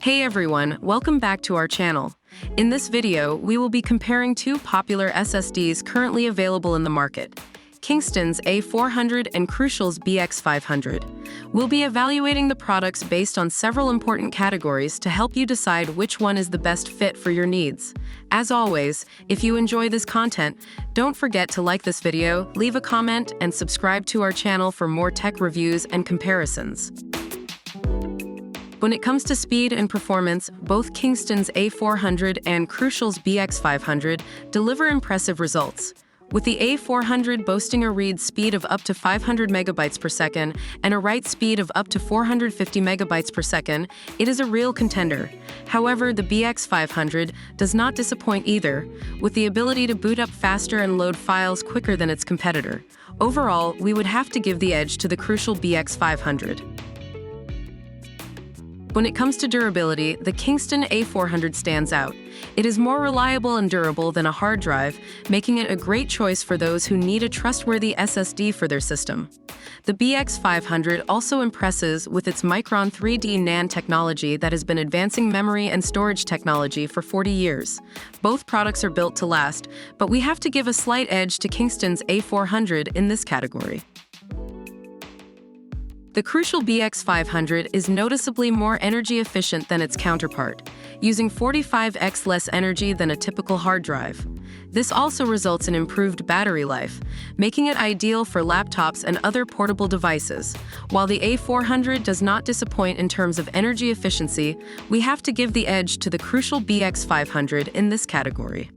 Hey everyone, welcome back to our channel. In this video, we will be comparing two popular SSDs currently available in the market, Kingston's A400 and Crucial's BX500. We'll be evaluating the products based on several important categories to help you decide which one is the best fit for your needs. As always, if you enjoy this content, don't forget to like this video, leave a comment, and subscribe to our channel for more tech reviews and comparisons. When it comes to speed and performance, both Kingston's A400 and Crucial's BX500 deliver impressive results, with the A400 boasting a read speed of up to 500 megabytes per second and a write speed of up to 450 megabytes per second. It is a real contender. However, the BX500 does not disappoint either, with the ability to boot up faster and load files quicker than its competitor. Overall, we would have to give the edge to the Crucial BX500. When it comes to durability, the Kingston A400 stands out. It is more reliable and durable than a hard drive, making it a great choice for those who need a trustworthy SSD for their system. The BX500 also impresses with its Micron 3D NAND technology that has been advancing memory and storage technology for 40 years. Both products are built to last, but we have to give a slight edge to Kingston's A400 in this category. The Crucial BX500 is noticeably more energy efficient than its counterpart, using 45x less energy than a typical hard drive. This also results in improved battery life, making it ideal for laptops and other portable devices. While the A400 does not disappoint in terms of energy efficiency, we have to give the edge to the Crucial BX500 in this category.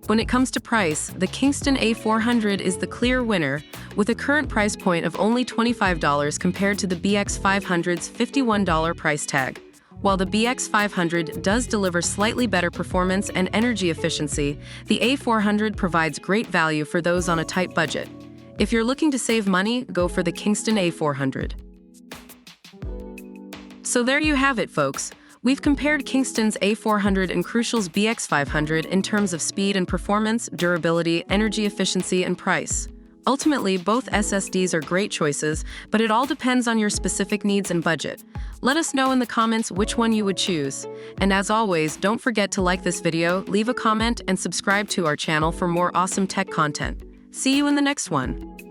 When it comes to price, the Kingston A400 is the clear winner, with a current price point of only $25 compared to the BX500's $51 price tag. While the BX500 does deliver slightly better performance and energy efficiency, the A400 provides great value for those on a tight budget. If you're looking to save money, go for the Kingston A400. So there you have it, folks. We've compared Kingston's A400 and Crucial's BX500 in terms of speed and performance, durability, energy efficiency, and price. Ultimately, both SSDs are great choices, but it all depends on your specific needs and budget. Let us know in the comments which one you would choose. And as always, don't forget to like this video, leave a comment, and subscribe to our channel for more awesome tech content. See you in the next one.